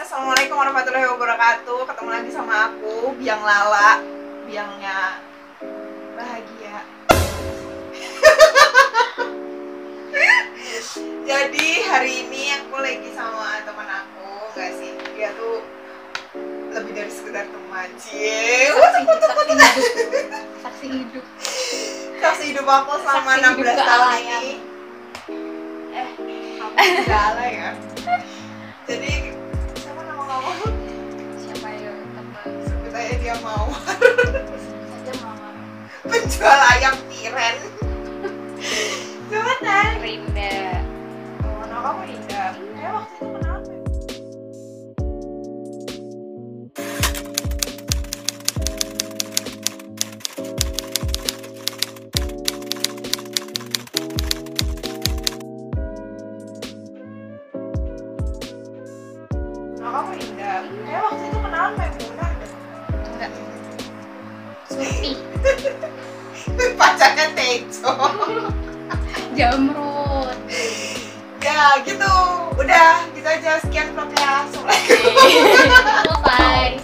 Assalamualaikum warahmatullahi wabarakatuh. Ketemu lagi sama aku, Biang Lala, biangnya bahagia. Jadi hari ini aku lagi sama teman aku, enggak sih, dia tuh lebih dari sekedar teman. Saksi hidup. Saksi hidup aku selama 16 tahun ini. Kamu segala ya. Jadi Siapa yang teman? sebut aja dia mau Saja mama. penjual ayam tiren. Gimana? Rinda. Oh, nama kamu Rinda. Ya waktu itu kenapa? Nama kamu Rinda. Ya waktu itu kenapa ya? Benar deh. Enggak. Surti. Pacarnya Tejo. Jamrut. Ya gitu. Udah gitu aja, sekian vlognya. Assalamualaikum. Bye.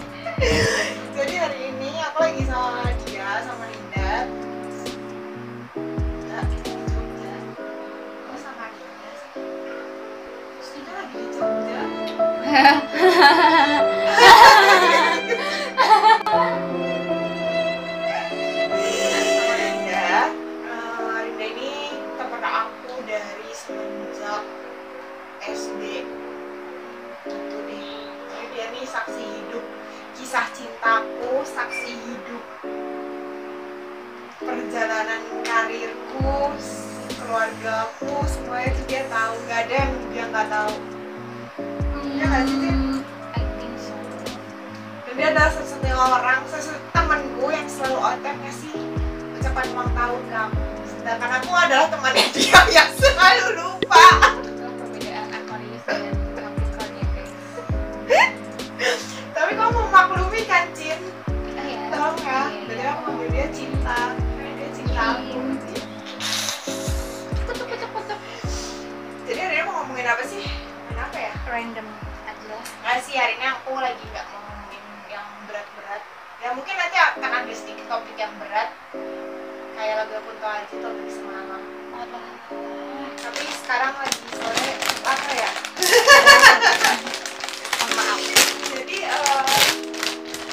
Jadi hari ini aku lagi sama dia, sama Linda. Nah, di Jogja. Kok sama dia sih? Terus kita lagi di Jogja. Sama Linda. Linda ini teman aku dari semenjak SD. Gitu deh. Jadi dia nih saksi hidup kisah cintaku, saksi hidup perjalanan karirku, keluargaku, semuanya itu dia tahu. Gak ada yang dia nggak tahu. Ya nggak sih, Tin? I think so. Dan dia adalah satu-satunya orang, temanku yang selalu otek ngasih ucapan ulang tahun kamu. Sedangkan aku adalah temannya dia yang selalu lupa. Itulah perbedaan Aquarius dan Capricorn ya guys. Tapi kamu memaklumi kan, Cin? Oh ya. Tolong ya, Iya, jadi iya. aku manggil dia cinta, karena dia cinta aku. Kutuk. Jadi hari ini mau ngomongin apa sih? Ngomongin apa ya? Random aja. Nggak sih, hari ini aku lagi nggak mau ngomongin yang berat-berat. Ya mungkin nanti akan ada sedikit topik yang berat, kayak lagu Kunto Aji, topik semalam. Allah. Tapi sekarang lagi sore apa ya? Mohon maaf. Jadi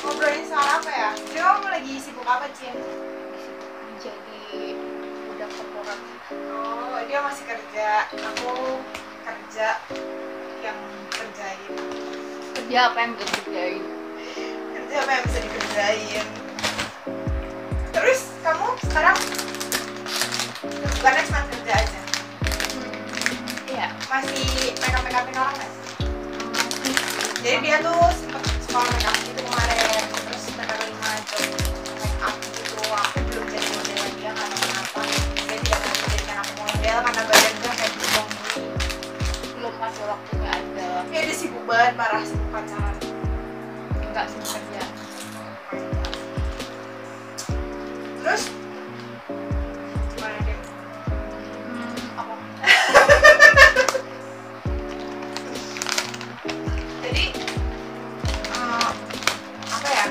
ngobrolin soal apa ya? Jadi kamu lagi sibuk apa, Cin? Jadi budak korporat. Oh, dia masih kerja. Aku kerja yang kerjain. Kerja apa yang bisa dikerjain? Kerja apa yang bisa dikerjain. Terus kamu sekarang bukannya cuma kerja aja? Iya. Masih make-upin orang nggak sih? Jadi dia tuh sempet sekolah make up gitu kemarin, terus menerima job make up gitu. Aku belum jadi model dia nggak tahu kenapa. Dia tidak mau jadikan aku model karena badan gue kayak gembong gitu. Belum pas waktunya aja. Ya dia sibuk banget, parah, sibuk pacaran. Enggak sih kerja. Terus gimana deh? Apa? Jadi apa ya,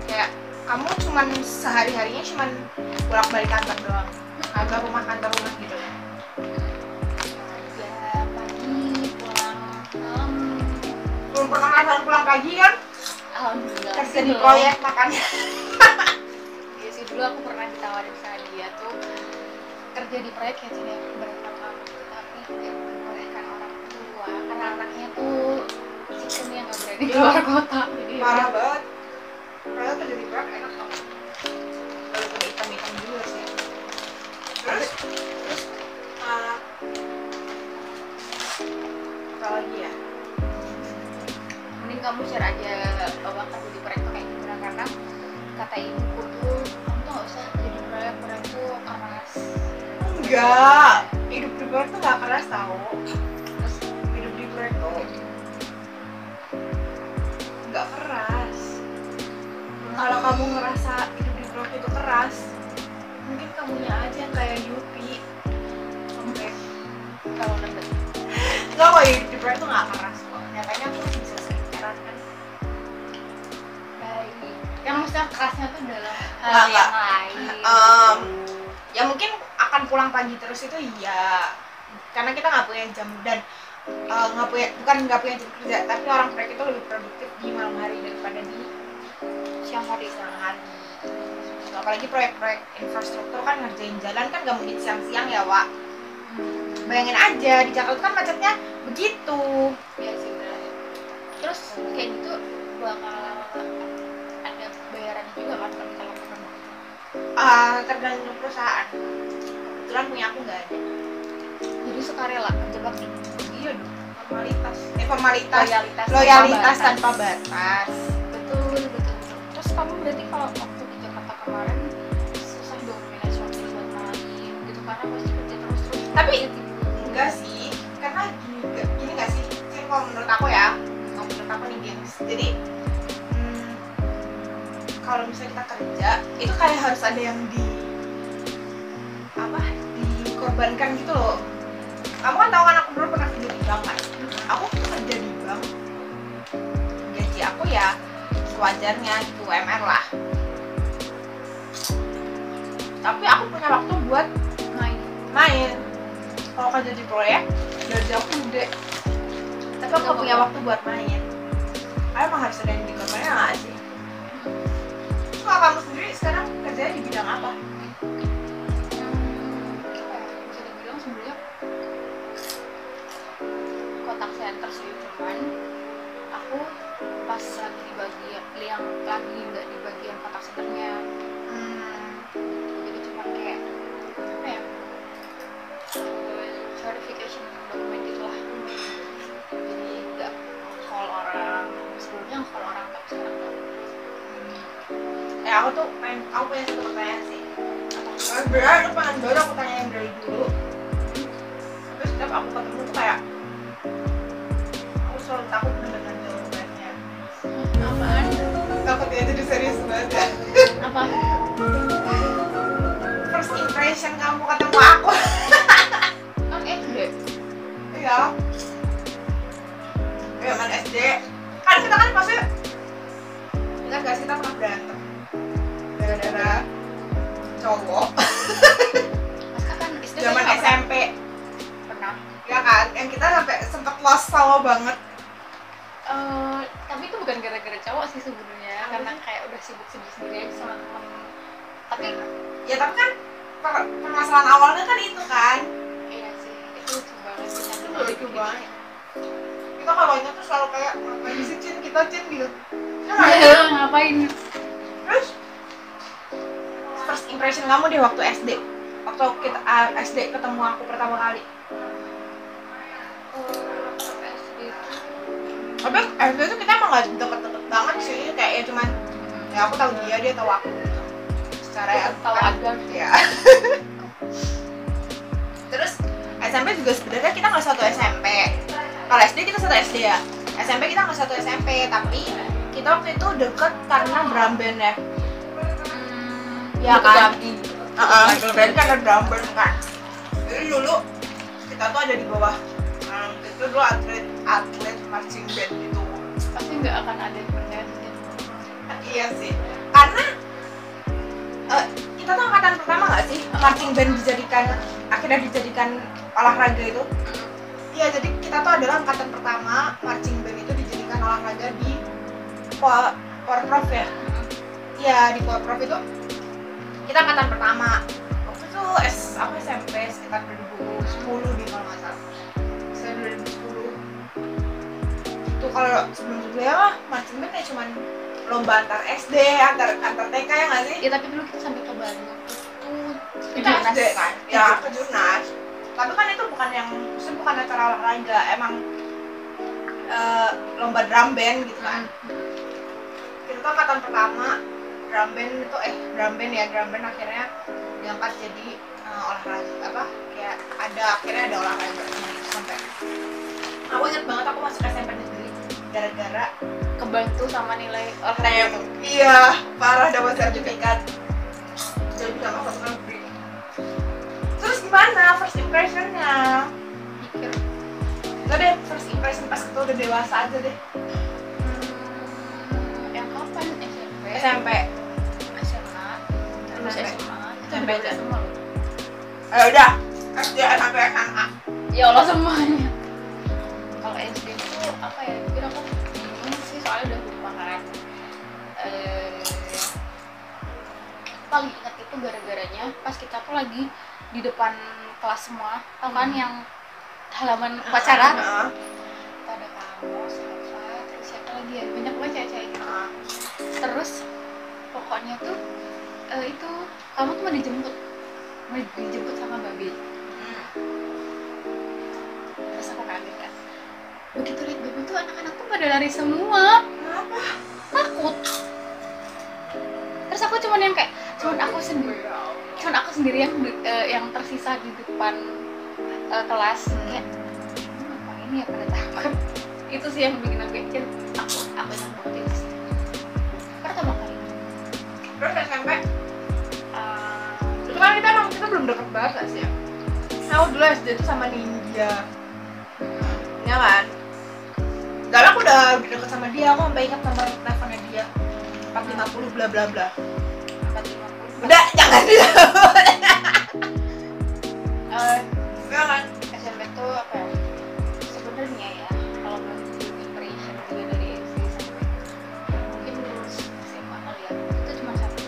kayak kamu cuman sehari-harinya cuman bolak-balik kantor doang, agak rumah kantor rumah gitu. Ya pagi pulang malam. Belum pernah ngerasain pulang pagi kan? Alhamdulillah. Kerja di proyek makannya. Iya sih, dulu aku pernah ditawarin sama dia tuh kerja di proyek ya sini berapa tapi tidak dibolehkan orang tua karena anaknya tuh sistemnya nggak berani keluar kota. Jadi Parah banget. Padahal kerja di proyek enak banget. Walaupun hitam-hitam juga sih. Terus apa lagi ya? mending kamu share aja bahwa kerja di proyek tuh kayak gimana, karena kata ibuku enggak, hidup di proyek tuh nggak keras tau. Terus Hidup di proyek tuh nggak keras. Kalau kamu ngerasa hidup di proyek itu keras, mungkin kamunya aja yang kayak Yupi. Oke. kalau nendang Enggak, kok hidup di proyek tuh nggak keras kok. Nyatanya aku bisa sekarang kan. baik. Yang maksudnya kerasnya tuh dalam hal Nggak. yang lain. Ya mungkin akan pulang pagi terus itu iya, karena kita nggak punya jam dan nggak punya jam kerja, tapi orang proyek itu lebih produktif di malam hari daripada di siang hari. Apalagi proyek-proyek infrastruktur kan ngerjain jalan kan nggak mungkin siang-siang ya, Wak. Bayangin aja di Jakarta kan macetnya begitu. Iya sih benar. Terus kayak gitu bakal ada bayarannya juga kan kalau misalnya program Tergantung perusahaan. Kebetulan punya aku nggak ada. jadi sukarela kerja bakti. Iya dong, formalitas, Loyalitas tanpa batas. betul. Terus kamu berarti kalau waktu di Jakarta kemarin susah dong manage waktu buat main gitu karena pasti kerja terus. Tapi enggak sih, karena gini nggak sih, kalau menurut aku ya, nih gengs. Jadi kalau misalnya kita kerja itu kayak harus ada yang dikorbankan gitu loh. Kamu kan tahu kan aku dulu pernah kerja di bank kan. Aku kerja di bank, gaji aku ya sewajarnya gitu, UMR lah. Tapi aku punya waktu buat main. Kalau kerja di proyek, gaji aku gede, tapi aku nggak punya waktu buat main. Emang harus ada yang dikorbankan nggak sih? Kalau kamu sendiri sekarang kerjanya di bidang apa? Bisa dibilang sebenarnya kontak center sih, cuman aku pas lagi di bagian yang lagi nggak di bagian kontak centernya, jadi cuma kayak apa ya, verification dokumen gitulah. Jadi nggak call orang, sebelumnya call orang tapi sekarang nggak. Aku punya satu pertanyaan sih. Sebenarnya itu pengen baru aku tanyain dari dulu. Tapi setiap aku ketemu tuh kayak aku selalu takut mendengar jawabannya. Apaan? Takutnya jadi serius banget ya. Apa? First impression kamu ketemu aku. Kan SD. Iya. Zaman SD. Kan kita kan pasti ingat gak sih kita pernah berantem gara-gara cowok. Masa kan SD Zaman nggak SMP. pernah. Ya kan, yang kita sampai sempet lost sama banget. Tapi itu bukan gara-gara cowok sih sebenarnya, karena kayak udah sibuk sendiri aja sama temen. Tapi Ya tapi kan permasalahan awalnya kan itu kan. iya sih, itu lucu banget sih. Itu lucu banget. Kita kalau ingat tuh selalu kayak ngapain sih Cin, kita Cin gitu. Ya nggak ya? Iya, ngapain? Terus first impression kamu deh waktu SD. Waktu kita SD ketemu aku pertama kali. SD itu Tapi SD itu kita emang gak deket-deket banget sih. Kayak ya cuman ya aku tahu dia tahu aku gitu. Secara ya tahu aja. Ya. Terus SMP juga sebenarnya kita nggak satu SMP. Kalau SD kita satu SD ya. SMP kita nggak satu SMP, tapi kita waktu itu deket karena drum band ya. Ya kan? Band kan ada drum band kan. Jadi dulu kita tuh ada di bawah. Itu dulu atlet marching band gitu. Pasti nggak akan ada yang percaya sih. Iya sih. Karena kita tuh angkatan pertama nggak sih marching band akhirnya dijadikan olahraga itu. Iya, jadi kita tuh adalah angkatan pertama marching band itu dijadikan olahraga di Porprov ya. Iya, di Porprov itu kita angkatan pertama. Waktu itu SMP sekitar 2010 di kalau nggak salah. Saya 2010. Itu kalau sebelum-sebelumnya mah marching band ya cuman lomba antar SD, antar TK ya nggak sih? Ya tapi dulu kita sampai ke Bandung. Kita SD kan? Ya, ke Jurnas. Tapi kan itu bukan acara olahraga, emang lomba drum band gitu kan. Kita tuh angkatan pertama drum band akhirnya diangkat jadi olahraga apa kayak akhirnya ada olahraga gitu sampai aku inget banget aku masuk SMP negeri gara-gara Kebantu sama nilai olahraga. iya parah dapat sertifikat jadi bisa masuk negeri. Terus gimana first impressionnya? Mikir Gak deh, first impression pas kita udah dewasa aja deh. yang kapan? SMP, SMP. SMA, terus SMP. SMA, SMP aja semua loh. Udah, SD sampai SMA. Ya Allah semuanya. Kalau SD itu apa ya? Mungkin aku bingung sih soalnya udah lupa kan. Paling ingat itu gara-garanya pas kita tuh lagi di depan kelas semua, tau kan yang halaman upacara. Kita ada kamu, siapa, terus siapa lagi ya? Banyak banget cewek-cewek gitu. Terus pokoknya tuh itu kamu tuh mau dijemput sama Babe. Terus aku kaget kan. Begitu lihat Babe tuh anak-anak tuh pada lari semua. Kenapa? Takut. Terus aku cuman yang kayak cuman aku sendiri yang tersisa di depan kelas kayak ngapain ya pada takut. Itu sih yang bikin aku yakin aku yang buktiin sih pertama kali. Terus SMP? Itu kan kita belum deket banget gak sih ya? Aku dulu SD tuh sama Ninja. Ya kan? Dan aku udah deket sama dia, aku sampai ingat nomor teleponnya dia 450 bla bla bla. 450. Udah, jangan dia. Ya kan? SMP tuh apa ya? Sebenarnya ya kalau menurut impression juga dari SD sampai mungkin lulus SMA kali ya itu cuma satu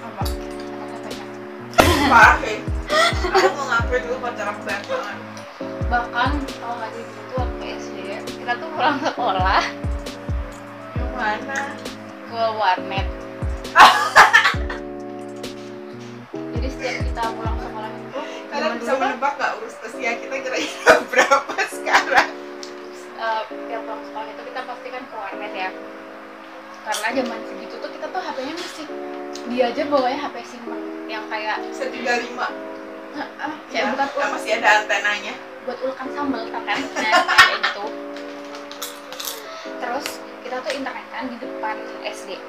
Apa? temannya banyak. Parah sih. Aku mau ngapain dulu pacar aku banyak banget. Bahkan kalau nggak jadi itu waktu SD kita tuh pulang sekolah Yang mana? ke warnet. Jadi setiap kita pulang sekolah itu Kalian zaman bisa dulu kan menebak gak urus usia kita kira-kira berapa sekarang? tiap pulang sekolah itu kita pasti kan ke warnet ya. Karena zaman segitu tuh kita tuh HP-nya masih dia aja bawanya HP simpen yang kayak 135. kayak bukan yang masih ada antenanya. buat ulekan sambal tau kan, nah kayak gitu. Terus kita tuh internetan di depan SD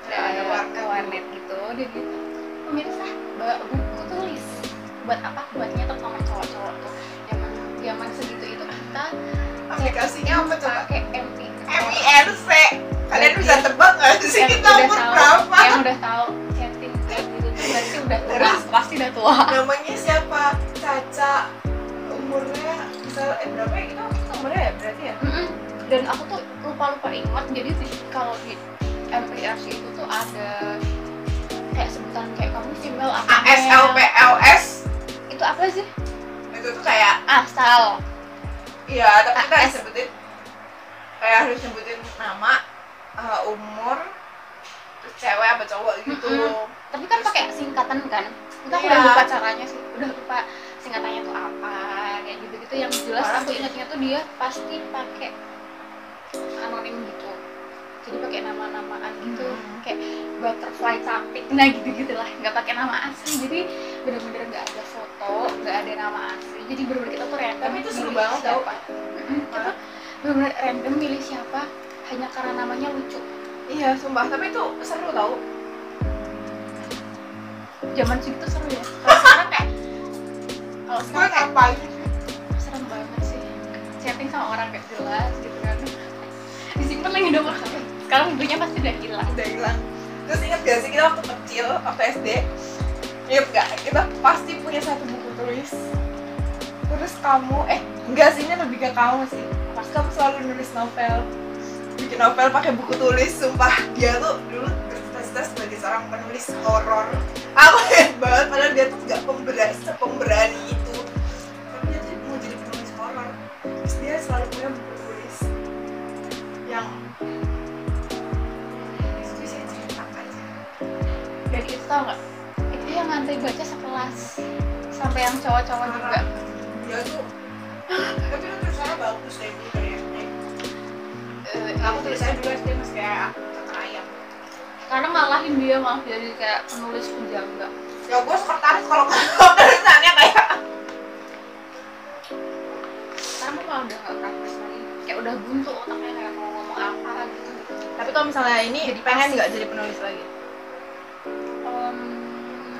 ke warnet gitu. Dan gitu pemirsa bawa buku tulis buat apa? Buat nyetok nomor cowok-cowok tuh. Zaman segitu itu kita Aplikasinya apa coba? pakai MIRC. Kalian bisa tebak gak sih yang kita udah umur tahu, berapa? yang udah tahu chatting kayak gitu tuh berarti udah tua, pasti udah tua. Namanya siapa? Caca. Umurnya bisa berapa ya? Kita umurnya ya berarti ya? Dan aku tuh lupa ingat. Jadi kalau di MPRC itu tuh ada kayak sebutan kayak kamu simbol apa? ASLPLS. Itu apa sih? Itu tuh kayak Asal. iya, tapi kita AS. disebutin kayak harus sebutin nama, umur, terus cewek apa cowok gitu. Tapi kan pakai singkatan kan? Kita Iya. udah lupa caranya sih. Udah lupa singkatannya tuh apa kayak gitu-gitu. Yang jelas Parah aku sih. ingatnya tuh dia pasti pakai anonim gitu. Jadi pakai nama-namaan gitu, kayak butterfly cantik, nah gitu-gitulah, nggak pakai nama asli. Jadi bener-bener nggak ada foto, nggak ada nama asli. Jadi bener-bener kita tuh random. Tapi itu seru milih banget tau. siapa. Kita bener-bener random milih siapa hanya karena namanya lucu. Iya, sumpah. Tapi itu seru tau. Zaman segitu seru ya. Kalau sekarang kayak kalau Gue sekarang kayak ngapain sih? serem banget sih. Chatting sama orang gak jelas gitu kan. Disimpan lagi nomor HP. Sekarang ibunya pasti udah hilang. Udah hilang. Terus inget gak sih kita waktu kecil, waktu SD, inget gak? Kita pasti punya satu buku tulis. Terus kamu, enggak sih, ini lebih ke kamu sih. Pas kamu selalu nulis novel, bikin novel pakai buku tulis. Sumpah, dia tuh dulu bercita-cita sebagai seorang penulis horor. Aku hebat banget, padahal dia tuh gak pemberani itu. Tapi dia tuh mau jadi penulis horor. Terus dia selalu punya buku tulis yang itu saya cerita aja. Dan itu tau gak? Itu yang ngantri baca sekelas. Sampai yang cowok-cowok juga. Dia tuh tapi kan tulisannya bagus deh dulu dari SD. Aku tulisannya dulu SD masih kayak kakak ayam. Karena ngalahin dia malah jadi kayak penulis penjangga. Ya gue sekretaris kalau tulisannya kayak Sekarang tuh kalau udah nggak praktis lagi, kayak udah buntu otaknya, kayak mau ngomong apa gitu. tapi kalau misalnya ini Jadi pengen pasif. nggak jadi penulis lagi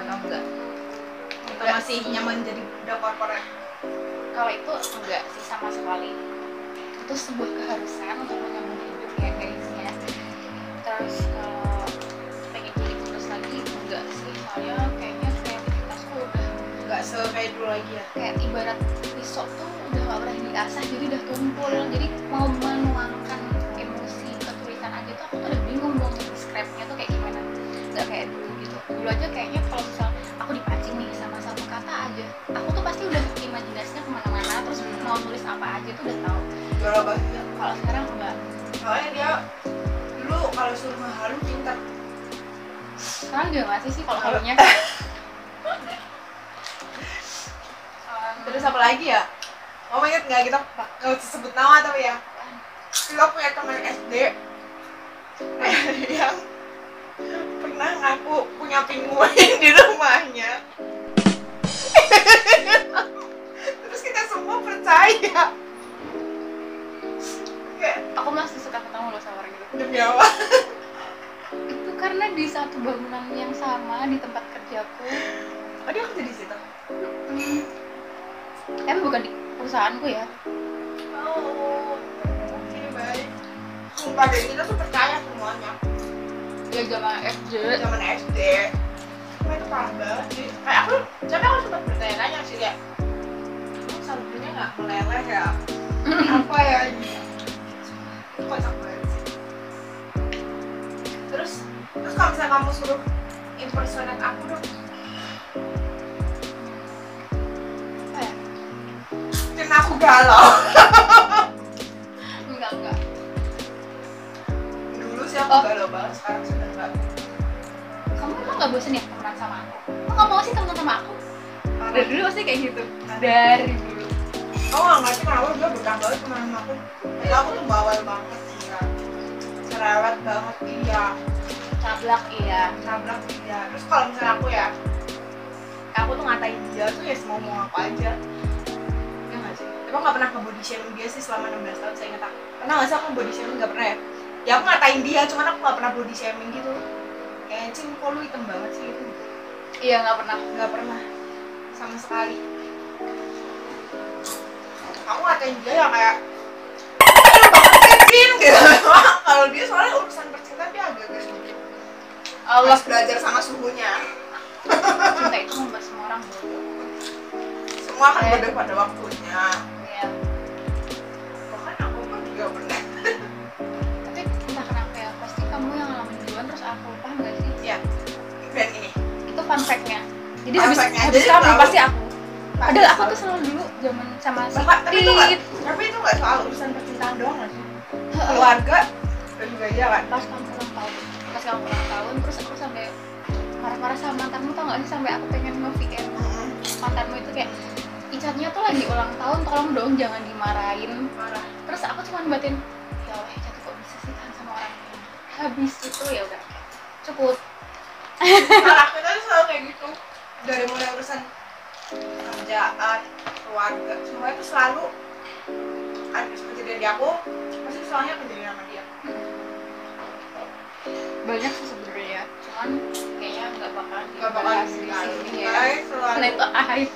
atau enggak? Atau Enggak masih sih. nyaman jadi udah korporat? Kalau itu enggak sih sama sekali. Itu sebuah keharusan untuk menyambung hidup ya guysnya. Terus kalau pengen jadi penulis lagi enggak sih, soalnya kayaknya kreativitasku udah Nggak kayak dulu lagi ya? kayak ibarat pisau tuh udah gak pernah diasah, jadi udah tumpul. Jadi mau menuangkan emosi ke tulisan aja tuh aku tuh udah bingung mau nge-describe-nya tuh kayak gimana. Gak kayak dulu gitu. Dulu aja kayaknya kalau misal aku dipancing nih sama satu kata aja, aku tuh pasti udah imajinasinya kemana-mana, terus mau nulis apa aja tuh udah tahu. Juara banget ya? Kalau sekarang enggak. Soalnya dia dulu kalau suruh ngehalu pintar. Sekarang juga masih sih kalau halunya. Terus apa lagi ya? Oh inget nggak, kita nggak usah sebut nama tapi ya, kita punya teman SD yang pernah ngaku punya penguin di rumahnya. Terus kita semua percaya. Kayak Aku masih suka ketemu loh sama orang gitu. demi apa? Itu karena di satu bangunan yang sama di tempat kerjaku. Oh dia kerja di situ? Kan bukan di perusahaanku ya. Oh, oke baik. Sumpah deh, kita tuh percaya semuanya. Ya zaman SD. Zaman SD. Cuma itu parah banget sih. Kayak aku, tapi aku sempat bertanya-tanya sih kayak, kamu sabunnya nggak meleleh ya? Apa ya ini? Kocak banget sih. Terus kalau misalnya kamu suruh impersonate aku dong, Apa ya? bikin aku galau. Enggak. Dulu sih aku Oh. galau banget, sekarang sudah enggak. Kamu emang gak bosan ya temenan sama aku? Kok gak mau sih temenan sama aku? Dari dulu pasti kayak gitu. Dari dulu. Aku nggak ngerti kenapa dia betah banget kemarin sama aku. Jadi aku tuh bawel banget iya, cerewet banget iya, Cablak iya. nabrak iya. Terus kalau misalnya aku tuh ngatain dia tuh ya semau mau aku aja. Ya nggak sih? Tapi aku nggak pernah nge-body shaming dia sih selama 16 tahun saya ingat aku. Pernah nggak sih aku body shaming? Nggak pernah ya? Ya aku ngatain dia, cuman aku nggak pernah body shaming gitu. Kayak cing, kok lu hitam banget sih itu? Iya gak pernah. Nggak pernah sama sekali. Aku ngatain dia ya kayak kecil gitu. Kalau dia soalnya urusan percintaan dia agak-agak sulit. Allah, Harus belajar sama suhunya. cinta itu membuat semua orang bodoh. Semua akan bodoh pada waktunya. Iya. Bahkan aku pun juga pernah. Tapi entah kenapa ya, pasti kamu yang ngalamin duluan terus aku, paham gak sih? Iya. Dan ini. Itu fun fact-nya. Jadi Fun habis fact-nya. habis Jadi kamu selalu- pasti aku. Padahal aku tuh selalu dulu zaman sama si Tit. Tapi itu nggak soal urusan percintaan doang nggak sih? Keluarga dan juga iya kan. Pas kamu ulang tahun, terus aku sampai marah-marah sama mantanmu, tau gak sih, sampai aku pengen nge-VN mantanmu itu kayak, Icatnya tuh lagi ulang tahun, tolong dong jangan dimarahin. Marah. Terus aku cuma batin, ya Allah Icat kok bisa sih tahan sama orang ini. Habis itu ya udah cukup. Marah kita tuh selalu kayak gitu. Dari mulai urusan kerjaan, keluarga, semua itu selalu ada kejadian di aku, pasti soalnya kejadian sama dia. Banyak sih sebenarnya, cuman kayaknya nggak bakal Gak bakal dibahas di dibahas, sini ya. guys, selalu. Karena itu aib.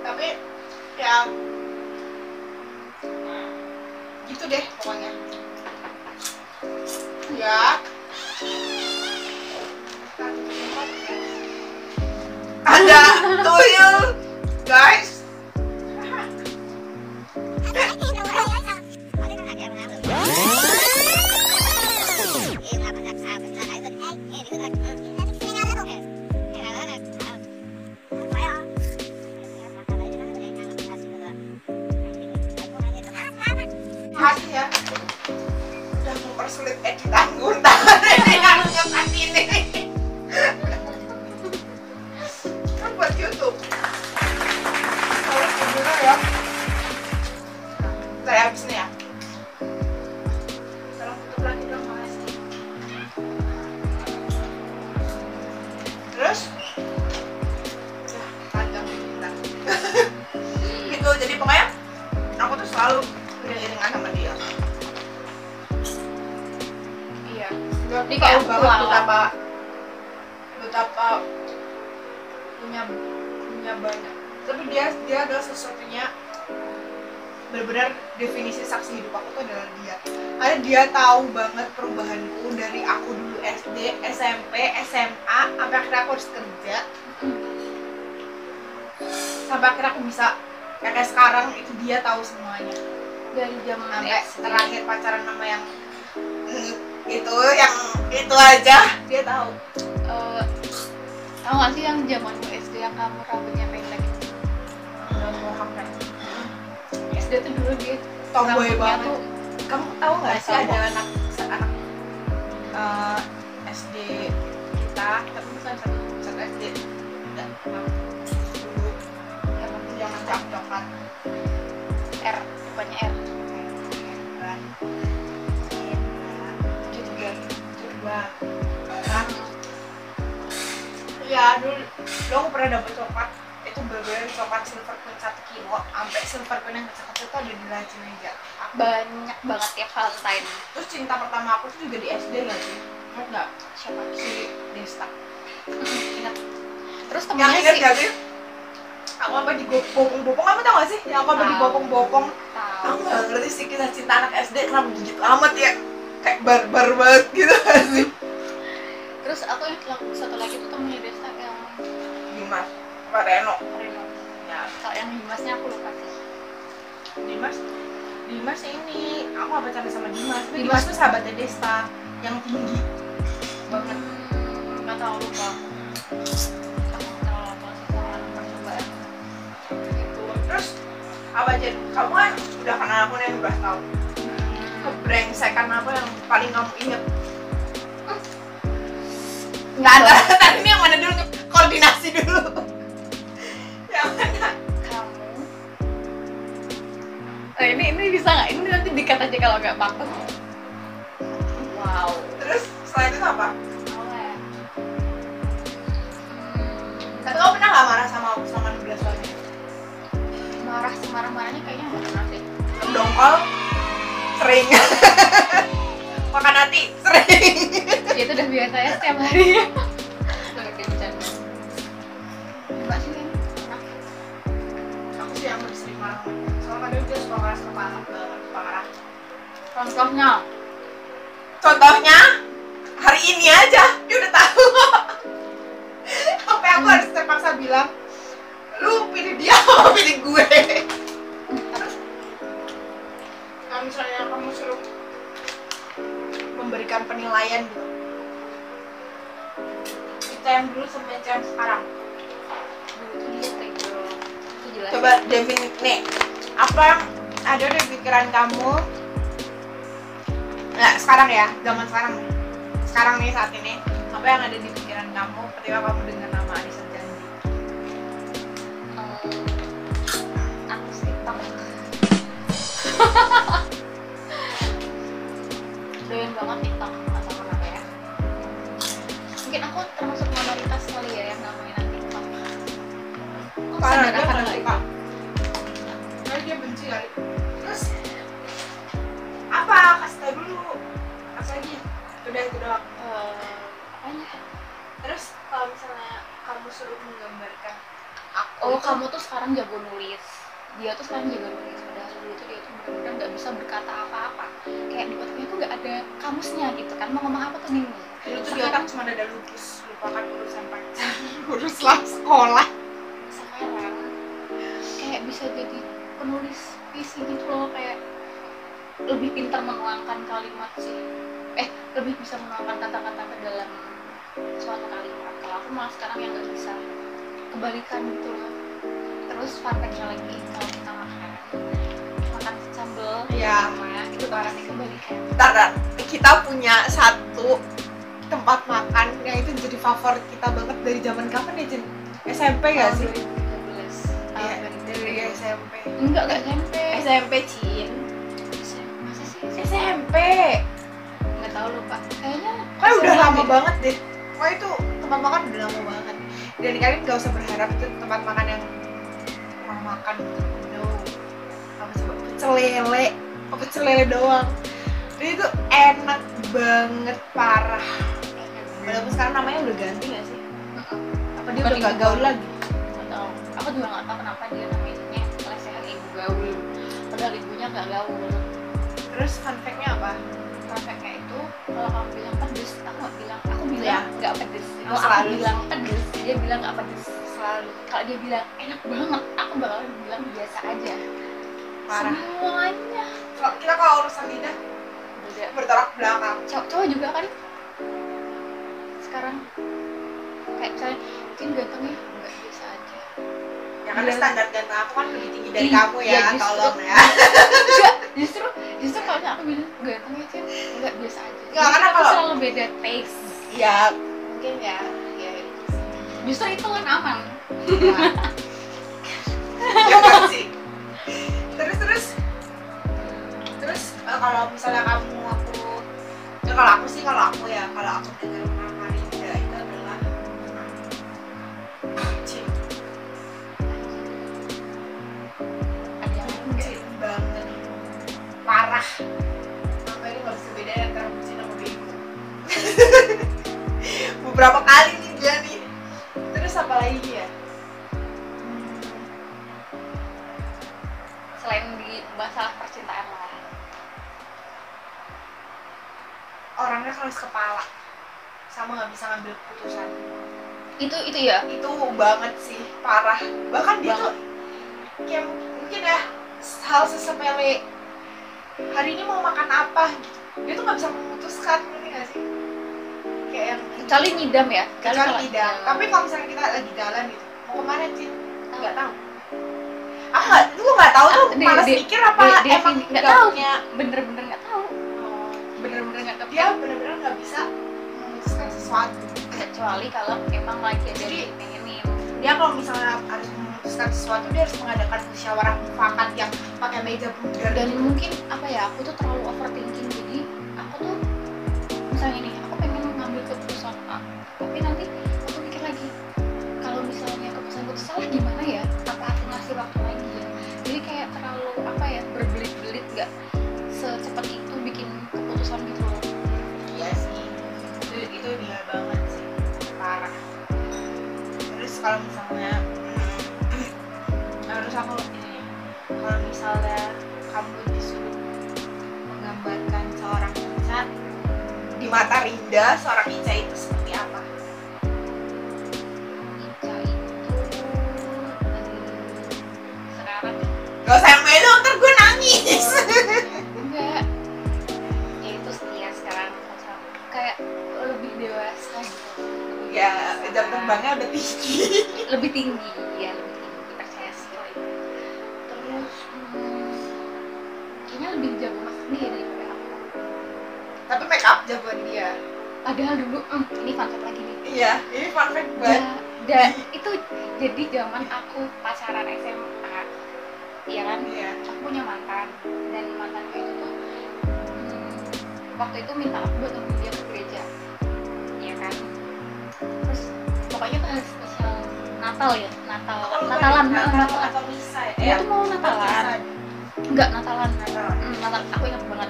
Tapi ya gitu deh pokoknya. Ya. Ada tuyul, guys. Makasih ya. Udah mempersulit editan guntan yang ngekat ini. Kan buat YouTube. Harus gimana ya? Saya habis nih ya. Tolong tutup lagi dong, makasih. Jadi kayak tahu aku banget kualat. betapa punya banyak. Tapi dia adalah sesuatunya benar-benar definisi saksi hidup aku tuh adalah dia. Karena dia tahu banget perubahanku dari aku dulu SD, SMP, SMA, sampai akhirnya aku harus kerja, sampai akhirnya aku bisa kayak sekarang. Itu dia tahu semuanya. Dari zaman Sampai SD. terakhir pacaran sama yang itu aja dia tahu. Tahu nggak sih yang zaman SD yang kamu rambutnya pendek? Udah mohak kan. SD tuh dulu dia Tomboy rambutnya banget. tuh Kamu tahu nggak sih Tahu. ada anak SD kita tuh bukan satu SD, enggak, dulu yang macam coklat R, bukannya R. kan, coba kan. Ya dulu aku pernah dapet coklat, itu bener-bener coklat silver queen 1 kilo, sampai silver queen yang kecil-kecil tuh ada di laci meja. Banyak banget ya Valentine. Terus cinta pertama aku tuh juga di SD nggak sih? Enggak, Siapa? si Desta. Ingat. Terus Yang temennya ingat sih gak sih? Aku apa di bopong-bopong, kamu tau gak sih? Yang aku apa di Tahu. bopong-bopong. tahu. Aku gak ngerti sih kisah cinta anak SD kenapa begitu amat ya. Kayak barbar banget gitu gak sih? Terus aku yang satu lagi tuh temennya Desta yang Dimas, apa Reno? Reno. Ya, Kalau yang Dimasnya aku lupa sih. Dimas ini, aku gak pacaran sama Dimas. Tapi Dimas Dimas tuh sahabatnya Desta yang tinggi banget. Nggak tahu, lupa. Aku kenal lama sih sama anak percobaan. Gitu. Terus apa aja? Kamu kan udah kenal aku nih 12 tahun. Kebrengsekan apa yang paling kamu inget? Nggak ada. Tadi ini yang mana dulu? Koordinasi dulu. Yang mana? Kamu ini bisa nggak? Ini nanti dikat aja kalau nggak pantas. Wow. Terus selain itu apa? Oleh. Tapi kamu pernah nggak marah sama aku selama 16 tahun ini? Marah semarah-marahnya kayaknya nggak pernah sih. Dongkol? Sering. Makan hati? Sering. Ya itu udah biasa ya setiap hari. Nggak kayak bercanda. Enggak sih kan? Aku sih yang lebih sering marah. Soalnya kadang dia suka keras kepala banget, parah. Contohnya, Contohnya hari ini aja dia udah tahu. Sampai aku harus terpaksa bilang, lu pilih dia atau pilih gue. Terus kalau misalnya kamu suruh memberikan penilaian gitu, kita yang dulu sama yang sekarang, dulu tuh dia tega. Itu jelas. coba definit nih, apa yang ada di pikiran kamu? Nggak, sekarang ya, zaman sekarang nih, saat ini, apa yang ada di pikiran kamu ketika kamu dengar nama Anissa Janji? Aku TikTok. Doyan banget TikTok, nggak tahu kenapa ya. Mungkin aku termasuk minoritas kali ya yang namanya TikTok. Aku Karena sadar dia akan nggak hal itu. suka. Karena dia benci kali. Terus apa? Kasih tau dulu. Apa lagi? Udah itu doang. Apanya? Terus kalau misalnya kamu suruh menggambarkan aku, Oh, itu- kamu tuh sekarang jago nulis. Dia tuh sekarang jago nulis. Padahal dulu tuh dia tuh benar-benar nggak bisa berkata apa-apa. Kayak di otaknya tuh nggak ada kamusnya gitu kan. Mau ngomong apa tuh bingung. dulu tuh di otak cuma ada lukis, lupakan urusan pacar, uruslah sekolah. Sekarang kayak bisa jadi penulis puisi gitu loh, kayak lebih pintar menuangkan kalimat sih, lebih bisa menuangkan kata-kata ke dalam suatu kalimat. Kalau aku malah sekarang yang nggak bisa, kebalikan gitu loh. Terus fun fact-nya lagi, kalau kita makan sambal Iya. sama itu pasti kebalikan. Bentar, kita punya satu tempat makan yang itu jadi favorit kita banget dari zaman kapan ya, Jen? SMP nggak sih? 2013. Iya, dari SMP. Enggak SMP. SMP, Cin. Masa sih? SMP. Nggak tahu, lupa. Kayaknya Kan udah SMP. lama banget deh. Wah, itu tempat makan udah lama banget. Dan kalian nggak usah berharap itu tempat makan yang orang makan. No. Apa coba? Pecel lele doang. Itu enak banget parah. Walaupun sekarang namanya udah ganti nggak sih? Apa dia udah nggak gaul lagi? Atau aku juga nggak tahu kenapa dia namanya lesehan ibu gaul. Padahal ibunya nggak gaul. Terus fun fact-nya apa? Fun fact-nya itu kalau kamu bilang pedes, aku bilang Ya. nggak pedes. Kalau Selalu. aku bilang pedes, dia bilang nggak pedes. Selalu. Kalau dia bilang enak banget, aku bakalan bilang biasa aja. Parah. Semuanya Kita kalau urusan lidah beda. bertolak belakang. Cowok juga kan sekarang kayak misalnya mungkin gantengnya nggak biasa aja. Ya kan Iya. standar ganteng aku kan lebih tinggi dari Iya, kamu ya, justru. tolong ya. Enggak, justru kalau aku bilang gantengnya sih nggak biasa aja. Nggak, Jadi karena aku kalau- selalu beda taste. Ya mungkin ya itu sih. Justru itu kan aman. Ya kan sih. Terus kalau misalnya kamu kalau aku dengar nama Rinda itu adalah bucin Ada yang lain nggak? bucin banget parah sampai lu nggak bisa bedain antara bucin sama bego. Beberapa kali nih dia nih. Terus apa lagi ya? Selain di masalah percintaan lah. Orangnya keras kepala sama nggak bisa ngambil keputusan. Itu ya. Itu banget sih parah. Bahkan dia tuh kayak mungkin ya hal sesepele hari ini mau makan apa gitu, dia tuh nggak bisa memutuskan, ngerti nggak sih? Kayak yang Kecuali ngidam ya. kecuali tidak. Tapi kalau misalnya kita lagi jalan gitu, mau kemana Cin? Nggak tahu. Aku nggak tahu tuh malas mikir apa emang nggak tahu. punya. Bener-bener nggak tahu. Bener-bener nggak tahu. Dia benar-benar nggak bisa memutuskan sesuatu. Kecuali kalau emang lagi ada Jadi- yang pengenin. Dia kalau misalnya harus memutuskan sesuatu, dia harus mengadakan musyawarah mufakat yang pakai meja bundar Dan gitu. mungkin apa ya, aku tuh terlalu overthinking, jadi aku tuh misalnya nih aku pengen ngambil keputusan A, tapi nanti aku mikir lagi kalau misalnya keputusanku tuh salah gimana ya, apa aku ngasih waktu lagi ya. Jadi kayak terlalu apa ya, berbelit-belit, nggak secepat itu bikin keputusan gitu loh. Iya sih, itu dia banget sih, parah. Terus kalau misalnya harus aku ini, kalau misalnya kamu disuruh menggambarkan seorang Ica di mata Rinda, seorang Ica itu seperti apa? Ica itu sekarang Gak usah yang melo, ntar gue nangis. enggak, ya itu setia sekarang kayak lebih dewasa gitu. Ya, jam terbangnya udah tinggi. Lebih tinggi, ya lebih tinggi, percaya sih kalau itu. Terus kayaknya lebih jago masak dia daripada aku. Tapi make up jagoan dia. Padahal dulu ini fun fact lagi nih. Iya, ini fun fact banget. Dan itu jadi zaman aku pacaran SMA, iya kan? Iya. Aku punya mantan, dan mantanku itu tuh waktu itu minta aku buat nemenin dia ke gereja, iya kan? Terus pokoknya tuh hari spesial Natal ya, Natalan. Natal atau misa ya? Dia tuh mau Natalan. Misa. Enggak, Natalan. Natalan. Natal, aku ingat banget.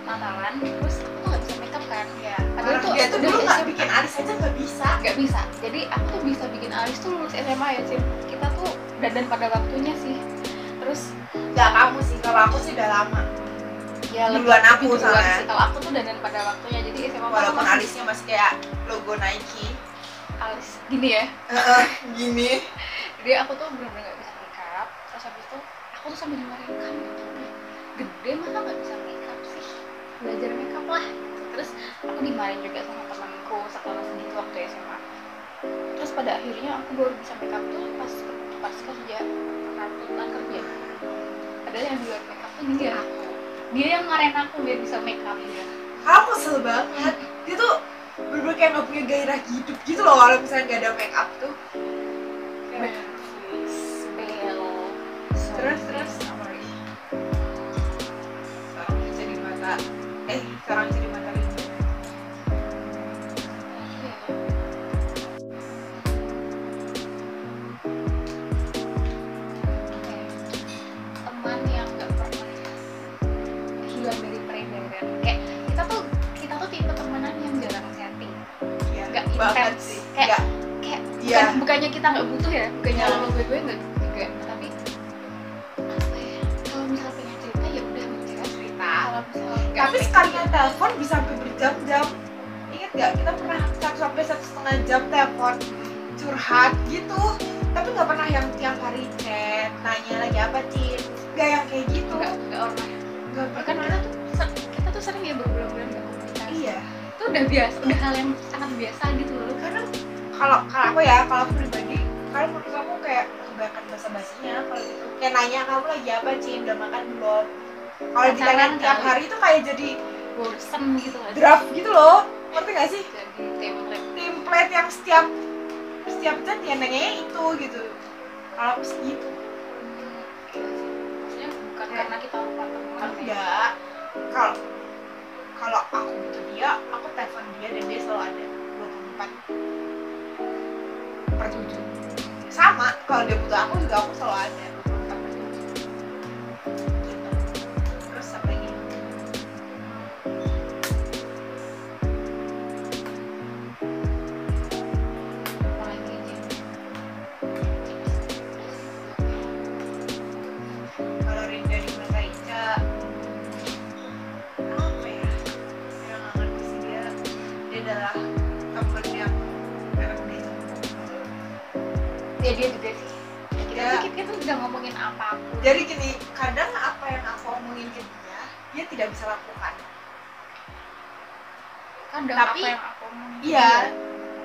Natalan, terus aku tuh gak bisa makeup kan. Iya. Padahal tuh Dia tuh udah dulu nggak SMA. bikin alis aja nggak bisa. Gak bisa. Jadi aku tuh bisa bikin alis tuh lulus SMA ya sih. Kita tuh dandan pada waktunya sih. Terus Gak kamu sih, kalau aku sih udah lama. ya Duluan aku duluan soalnya. sih. Kalau aku tuh dandan pada waktunya. Jadi SMA tuh Walaupun masih alisnya masih kayak logo Nike. alis gini ya. Gini. Jadi aku tuh bener-bener gak bisa makeup. Terus habis itu aku tuh sambil dengerin kamu gede masa gak bisa makeup sih, belajar makeup lah. Terus aku dimarahin juga sama temanku sekelas gitu waktu SMA. Terus pada akhirnya aku baru bisa makeup tuh pas kerja, karena kerja. Padahal yang duluan makeup tuh dia yang ngarahin aku biar bisa makeup ya. Kamu kesel banget. Dia tuh bener-bener kayak gak punya gairah hidup gitu loh kalau misalnya gak ada make up tuh. Kayak- Terus apa lagi? Sekarang jadi mata Rinda. Teman yang gak pernah hilang dari peredaran, kayak banget intens. sih. Kayak Iya. bukannya kita nggak butuh ya, bukannya Iya. lo gue nggak juga, tapi apa ya, kalau misalnya pengen cerita ya udah cerita. Kalau misalnya nggak Tapi pengen sekalinya cerita, telepon bisa sampai berjam-jam. Ingat gak? Kita pernah 1 sampai 1,5 jam telepon curhat gitu. Tapi nggak pernah yang tiap hari chat, nanya lagi apa Cin. Nggak yang kayak gitu. nggak pernah. Nggak Bahkan pernah. kita tuh sering ya berbulan-bulan nggak komunikasi. Iya. Itu udah biasa, udah hal yang sangat biasa gitu loh. Karena kalau aku pribadi, kalau menurut aku kayak kebanyakan basa-basinya kalau gitu. Kayak nanya kamu lagi apa Cin, udah makan belum? Kalau ditanya Pacaran tiap kali. hari itu kayak jadi Bosen gitu loh. draft gitu loh. Ngerti gak sih? Jadi Template yang setiap chat ya nanya itu gitu. Kalau aku sih gitu. Maksudnya bukan karena kita lupa teman. Enggak. Kalau aku butuh dia, aku telepon dia dan dia selalu ada 24/7. Sama, kalau dia butuh aku juga aku selalu ada 24/7. Gitu. Terus apa lagi? Apalagi gitu. Kalau Rinda di mata Ica, apa ya? Dia nggak ngerti sih dia adalah temen yang enak dia. Ya dia juga sih. Ya. Kita tuh bisa ngomongin apapun. Jadi gini, kadang apa yang aku omongin ke dia tidak bisa lakukan. Kadang Tapi, apa yang aku omongin. Iya,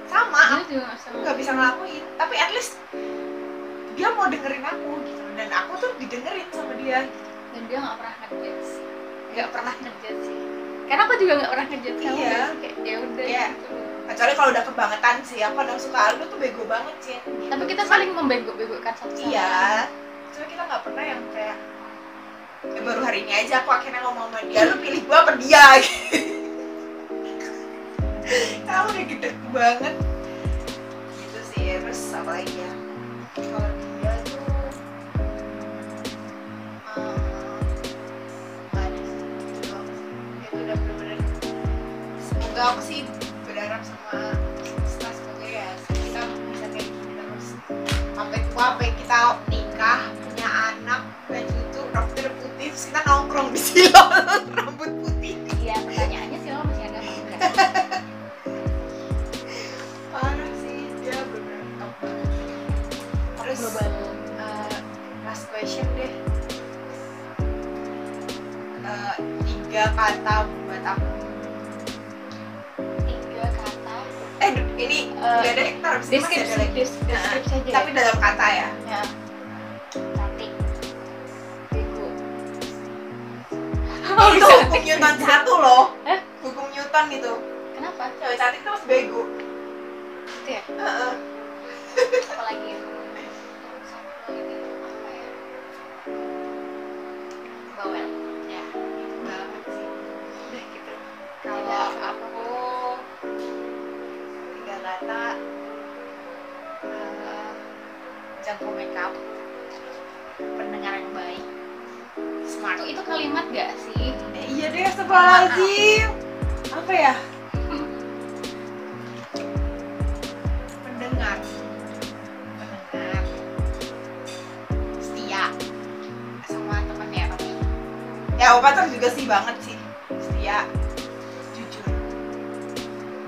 sama. Dia juga Nggak bisa ngelakuin. Tapi at least dia mau dengerin aku gitu. Dan aku tuh didengerin sama dia. Dan dia nggak pernah ngejudge. Nggak pernah ngejudge sih. Karena aku juga nggak pernah ngejudge kamu. Iya. Kayak ya udah. Iya. Gitu. Kecuali kalau udah kebangetan sih, aku kadang suka lu tuh bego banget sih. Gitu. Tapi kita saling membego-begokan satu sama lain. Iya. Cuma kita nggak pernah yang kayak baru hari ini aja aku akhirnya ngomong sama dia, lu pilih gua apa dia? Kamu udah gede banget. Gitu sih. Terus apa lagi ya? Kalau dia tuh nggak ada sih. Dia tuh udah bener-bener. Semoga aku sih berharap sama semesta, semoga ya kita bisa kayak gini terus sampai tua, sampai kita nikah, punya anak, punya cucu, rambutnya putih, terus kita nongkrong di silon rambut putih. Iya, pertanyaannya sih lo masih ada apa enggak? Parah sih, dia bener-bener top banget. Terus Global. last question deh. 3 kata buat aku. 3 kata. Ini nggak ada, kita harus masih ada lagi. Deskripsi aja. Tapi dalam kata ya. Ya. Cantik. Bego. Itu hukum Newton 1 loh. Hah? Hukum Newton itu. Kenapa? Cewek cantik itu pasti bego. Gitu ya? Heeh. Apalagi satu lagi apa ya? Bawel. Ya. Itu banget sih. Udah gitu. Kalau aku 3 kata, jago makeup, pendengar yang baik, smart. Itu kalimat gak sih? Iya deh, astagfirullahaladzim. Apa ya? Pendengar, setia sama temennya tapi. Ya, pacar juga sih banget sih. Setia,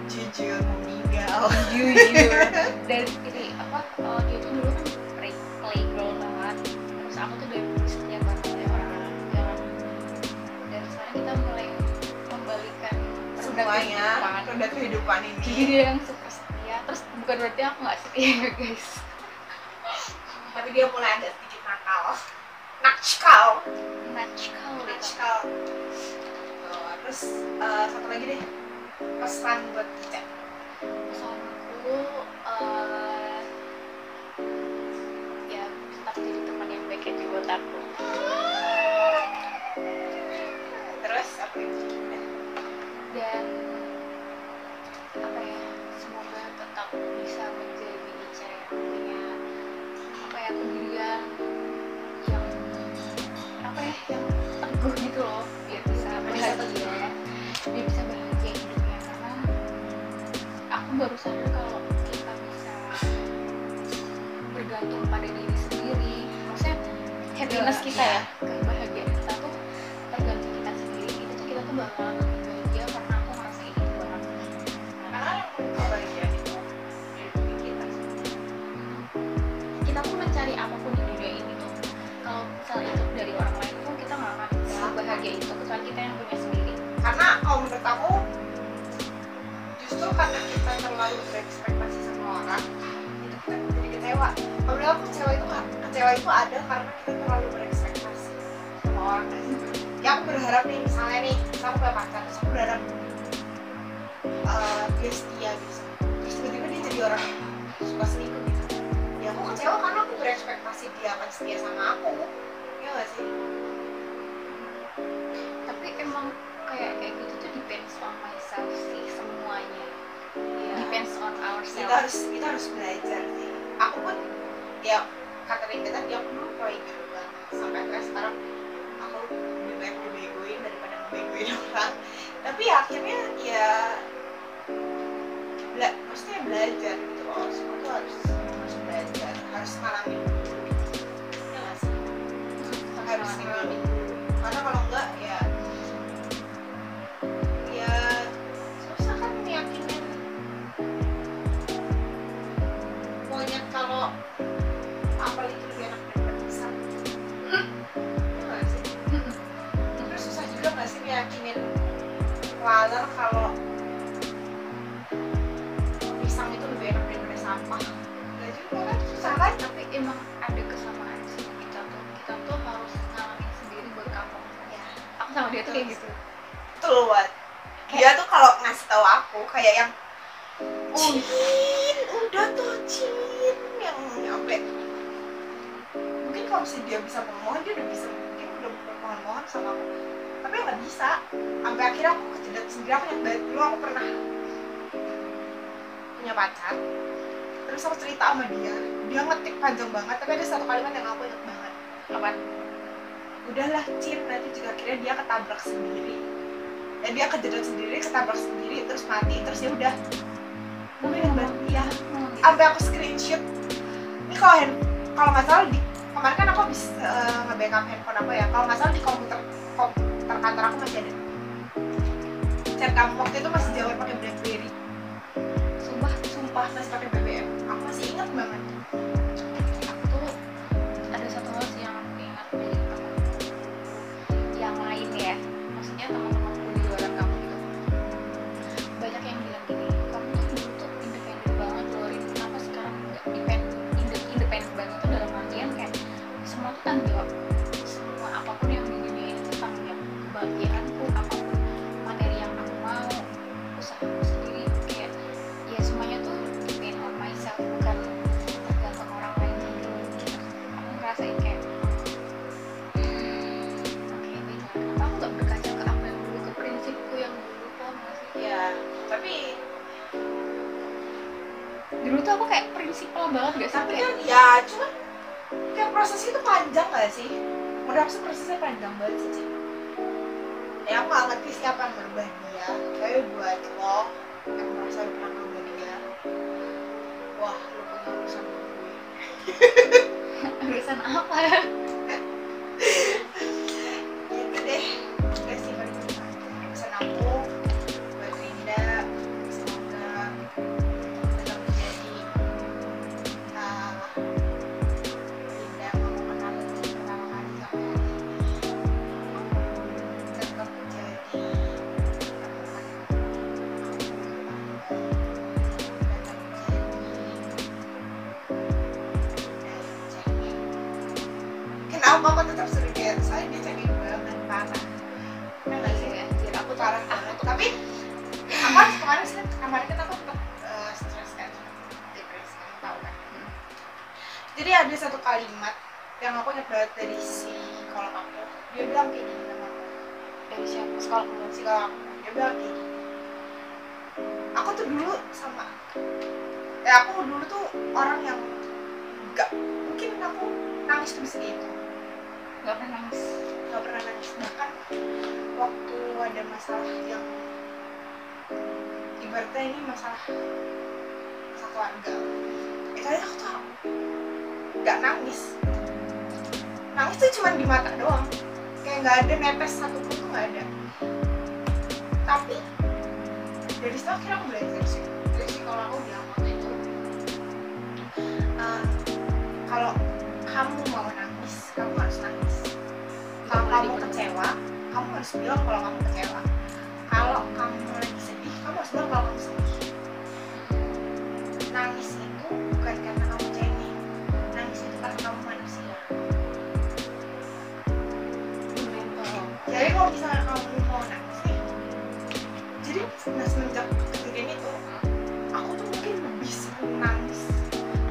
jujur meninggal. Jujur. Dan ini apa? Dia tuh dulu kan playgirl banget. Terus aku tuh dari setia banget ya orang jangan. Dan sekarang kita mulai membalikan Semuanya roda kehidupan Jadi ini. dia yang super setia. Terus bukan berarti aku nggak setia ya guys. Tapi dia mulai ada sedikit nakal. Nakal. Terus satu lagi deh, pesan buat kita. Pesanku ya tetap jadi teman yang baik aja buat aku. Terus apa lagi? Dan apa ya, semoga tetap bisa menjadi Ica yang punya apa ya, pendirian yang apa ya, yang teguh gitu loh, biar bisa bahagia hidupnya. Karena sadar kalau kita bisa bergantung pada diri sendiri, maksudnya happiness kita ya, kebahagiaan kita tuh tergantung kita sendiri. Itu tuh kita tuh bakal bahagia karena aku ngerasain itu banget. Karena yang kebahagiaan itu diri kita sih. Kita pun mencari apapun di dunia ini tuh, kalau misalnya itu dari orang lain tuh kita nggak akan sebahagia itu kecuali kita yang punya sendiri. Karena kalau menurut aku justru karena kita terlalu berekspektasi sama orang itu kita jadi kecewa. Kalau menurut aku kecewa itu ada karena kita terlalu berekspektasi sama orang. Ya aku berharap nih, misalnya nih aku punya pacar, terus aku berharap dia setia gitu, terus tiba-tiba dia jadi orang suka selingkuh gitu. Ya aku kecewa karena aku berekspektasi dia akan setia sama aku. Ya nggak sih? Tapi emang kayak gitu tuh depends on myself sih semuanya. Depends on ourselves. Kita harus belajar sih. Aku pun ya kata Rinda tadi, aku dulu kayak gitu banget sampai akhirnya sekarang aku lebih baik dibegoin daripada ngebegoin orang. Tapi ya, akhirnya ya maksudnya belajar gitu loh. Semua tuh harus belajar, harus ngalamin dulu. Ya nggak sih? Harus ngalamin dulu. Karena kalau enggak ya susah kan meyakinin monyet kalau apel itu lebih enak daripada pisang. Ya nggak sih? Terus susah juga nggak sih meyakinin laler kalau pisang itu lebih enak daripada sampah? Nggak juga kan, susah kan? Tapi emang ada kesamaan sih, kita tuh harus ngalamin sendiri buat kapok ya. Aku sama dia tuh kayak gitu. Betul banget. Dia tuh kalau ngasih tahu aku kayak yang Cin, udah tuh Cin, yang nyampe. Mungkin kalau misalnya dia bisa memohon, dia udah mohon sama aku. Tapi nggak bisa. Sampai akhirnya aku kejedat sendiri. Aku ingat banget dulu aku pernah punya pacar. Terus aku cerita sama dia ngetik panjang banget. Tapi ada satu kalimat yang aku ingat banget. Apaan? Udahlah Cin, nanti juga akhirnya dia ketabrak sendiri. Dan dia kejedot sendiri, ketabrak sendiri, terus mati, terus ya udah. Aku ingat banget dia. Sampai aku screenshot. Ini kalau nggak salah di kemarin kan aku habis nge-backup handphone aku ya. Kalau nggak salah di komputer kantor aku masih ada. Chat kamu waktu itu masih Jawa pakai BlackBerry. Sumpah masih pakai BBM. Aku masih ingat banget. Aku tuh ada satu hal sih yang aku ingat dari temanku yang lain ya, maksudnya teman-temanku di luar kamu gitu. Banyak yang bilang gini, kamu tuh dulu tuh independen banget loh, Rin. Kenapa sekarang nggak independen banget tuh dalam artian kayak semua tuh tanggung jawab. Semua apapun yang di dunia ini tuh tanggung jawab. Kebahagiaanku, apapun materi yang aku mau, usahaku sendiri, kayak ya semuanya tuh depend on myself, bukan tergantung orang lain gitu. Aku ngerasain kayak oke, beda. Kenapa aku nggak berkaca ke apa yang dulu, ke prinsipku yang dulu, paham nggak sih? Ya, tapi Dulu tuh aku kayak prinsipal banget gak sih? tapi Kayak kan ya cuman kayak prosesnya itu panjang nggak sih? Menurut aku sih prosesnya panjang banget sih. Ya aku nggak ngerti siapa yang merubah dia. Tapi buat lo yang merasa udah pernah merubah dia, wah lo punya urusan sama gue. urusan apa? Gitu deh. Udah sih paling pesan aku buat Rinda, semoga tetap menjadi Rinda mau kenal pertama kali sama tetap menjadi kenapa aku tetap sering kayak saya dicengin banget parah. Enggak sih ya, jadi aku parah banget. Tapi aku kemarin kita aku tetap stres kan, depresi kan, tahu kan. Jadi ada satu kalimat yang aku ingat banget dari si psikolog aku. Dia bilang kayak gini sama aku. Dari siapa? Psikolog Psikolog aku. Dia bilang kayak gini. Aku tuh dulu aku dulu tuh orang yang nggak mungkin aku nangis tuh bisa gitu. Gak pernah nangis. Bahkan waktu ada masalah yang ibaratnya ini masalah keluarga. Itu aja aku tuh nggak nangis. Nangis tuh cuma di mata doang, kayak nggak ada netes satupun tuh nggak ada. Tapi dari situ akhirnya aku belajar sih. Jadi kalau aku bilang waktu itu, kalau kamu mau nangis, kamu harus nangis. Kalau kamu kecewa, kamu harus bilang kalau kamu kecewa. Kalau kamu lagi sedih, kamu harus bilang kalau kamu sedih. Nangis itu bukan karena kamu cengeng, nangis itu karena kamu manusia. Jadi kalau misalnya kamu mau nangis nih, jadi semenjak kejadian itu, aku tuh mungkin lebih sering nangis.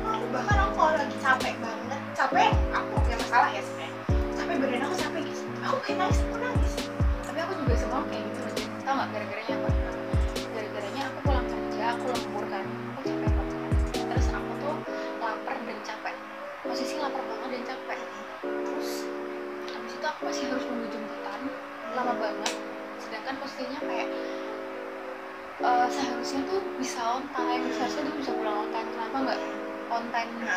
Bahkan aku kalau lagi capek banget, capek aku punya masalah ya sebenarnya, capek badan aku capek gitu, aku pengen nangis, aku nangis. Tapi aku juga sama kayak gitu loh, tau nggak gara-garanya apa? Gara-garanya aku pulang kerja, aku lembur kan, aku capek banget. Terus aku tuh lapar dan capek, posisi lapar banget dan capek. Terus habis itu aku masih harus nunggu jemputan lama banget, sedangkan posisinya kayak seharusnya tuh bisa on time, seharusnya tuh bisa pulang on time, kenapa nggak on time gitu?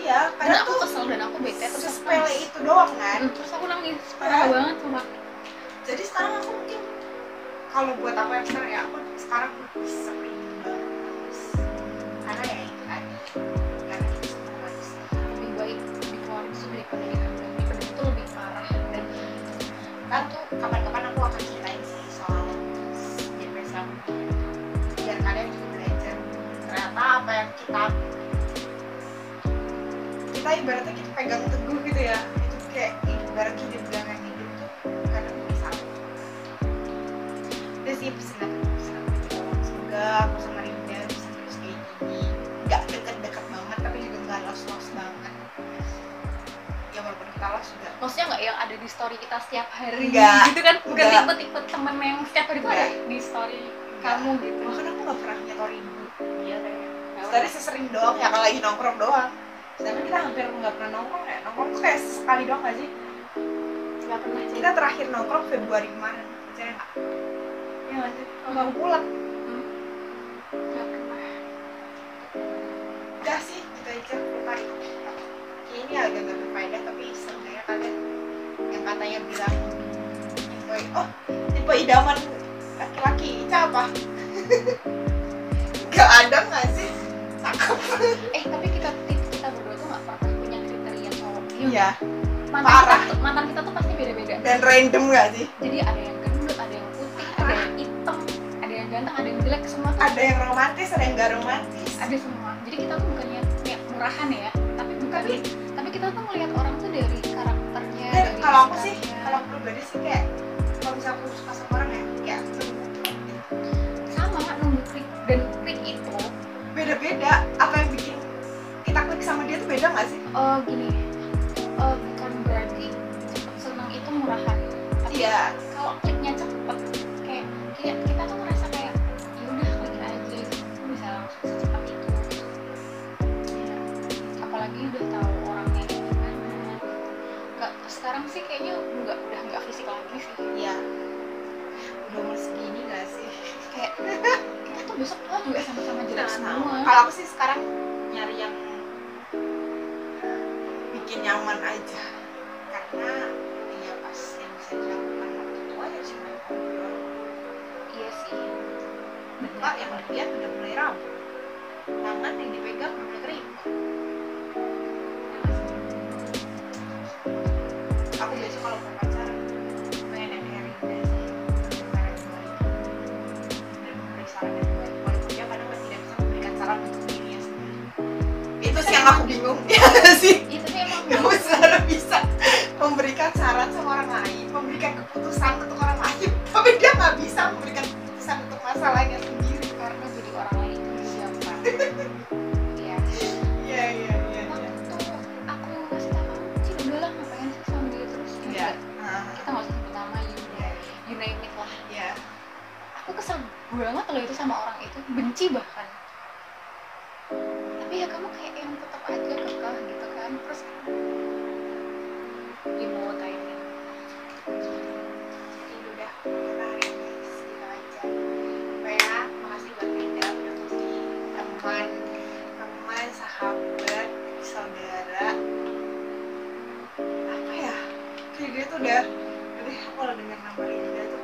Iya, Dan karena aku tuh kesel dan aku bete, terus aku sepele nangis. itu doang kan. Terus aku nangis parah banget sumpah. Jadi sekarang aku mungkin kalau buat aku yang sekarang ya, aku sekarang lebih sering banget nangis. Karena ya itu tadi, karena itu semua manusia. Lebih baik dikeluarin sih daripada dipendam. Dipendam itu lebih parah. Dan Kan tuh kapan-kapan aku akan ceritain sih soal depresi aku, biar kalian juga belajar ternyata apa yang kita ibaratnya kita pegang teguh gitu ya, itu kayak ibarat hidup dengan hidup tuh kadang bisa. Udah sih pesan semoga aku sama Rinda bisa terus kayak gini, nggak deket-deket banget tapi juga nggak los-los banget ya, walaupun kita los juga. maksudnya nggak yang ada di story kita setiap hari Enggak. gitu kan, bukan Enggak. tipe-tipe temen yang setiap hari tuh ada di story kamu gitu. Bahkan aku nggak pernah nyetori ibu, Iya kayak story sesering doang ya kalau lagi nongkrong doang. Sedangkan kita hampir nggak pernah nongkrong ya, nongkrong tuh kayak sekali doang nggak sih? nggak pernah sih. Kita terakhir nongkrong Februari kemarin, percaya nggak? Ya nggak sih? Kalau aku pulang, nggak pernah. udah sih gitu aja tadi. Ini agak nggak berfaedah tapi sebenarnya kalian yang katanya bilang tipe idaman laki-laki itu apa? Gak ada nggak sih? Cakep. Tapi kita berdua tuh nggak pernah punya kriteria cowok. Iya. Mantan kita tuh pasti beda-beda. Dan random nggak sih? Jadi ada yang gendut, ada yang putih, ada yang hitam, ada yang ganteng, ada yang jelek, semua tuh. Ada yang romantis, ada yang gak romantis. Ada semua. Jadi kita tuh bukannya kayak murahan ya, tapi kita tuh melihat orang tuh dari karakternya. Dan dari kalau aku sih, sifatnya. kalau pribadi sih kayak kalau misalnya aku suka sama orang ya sama nunggu klik, dan klik itu beda-beda. Apa yang bikin kita klik sama dia tuh beda nggak sih? gini, bukan berarti cepet senang itu murahan. Tapi Iya. kalau kliknya cepet, kayak kita tuh ngerasa kayak ya udah klik aja gitu, bisa langsung secepat itu. Ya, apalagi udah tahu orangnya kayak gimana. Sekarang sih kayaknya udah nggak fisik lagi sih. Iya. Udah umur segini nggak sih? Kayak kita tuh besok tuh juga sama-sama jelek semua. Kalau aku sih sekarang nyari yang bikin nyaman aja, karena ya pas yang bisa dilakukan waktu tua ya cuma ngobrol. Iya sih. Muka yang dilihat udah mulai rambut, tangan yang dipegang udah kering. Aku biasa kalau mau pacaran pengen yang kayak Rinda sih, saran yang baik dan memberi saran yang baik, walaupun dia kadang masih tidak bisa memberikan saran untuk dirinya sendiri. Itu sih yang aku bingung ya sih. Itu sih emang Kamu selalu bisa memberikan saran sama orang lain, memberikan keputusan untuk orang lain, tapi dia nggak bisa memberikan keputusan untuk masalahnya sendiri. karena jadi orang lain itu lebih gampang. Iya. Iya. Waktu aku ngasih tahu kamu sih udahlah ngapain sih sama dia terus. Iya. Kita nggak usah sebut nama, you name it lah. Iya. Aku kesel banget loh itu sama orang itu, benci bahkan. Tapi ya kamu kayak yang tetap aja kekeh gitu kan, terus mau timing. Jadi udah kita hari ini segitu aja. Ya, makasih buat Rinda udah ngasih teman teman, sahabat, saudara, apa ya, kayak dia tuh udah aku kalau dengar nama Linda tuh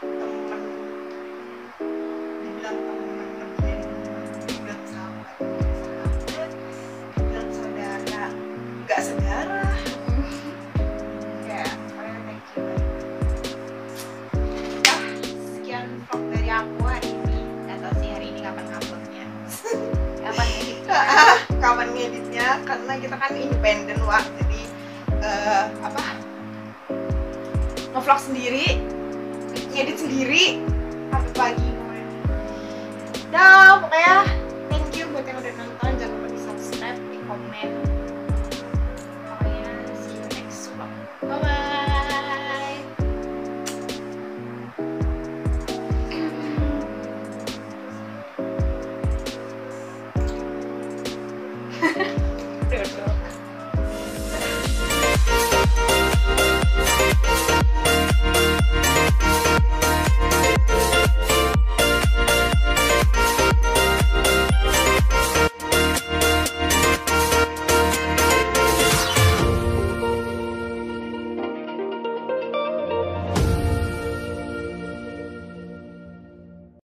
temen, dibilang temen lebih dibilang sahabat, dibilang saudara, nggak saudara. Ya, pokoknya thank you banget. Sekian vlog dari aku hari ini. Gak tau sih hari ini kapan uploadnya. Kapan ngeditnya, karena kita kan independen, Wak. Jadi nge-vlog sendiri, ngedit sendiri sampai pagi. Dah, pokoknya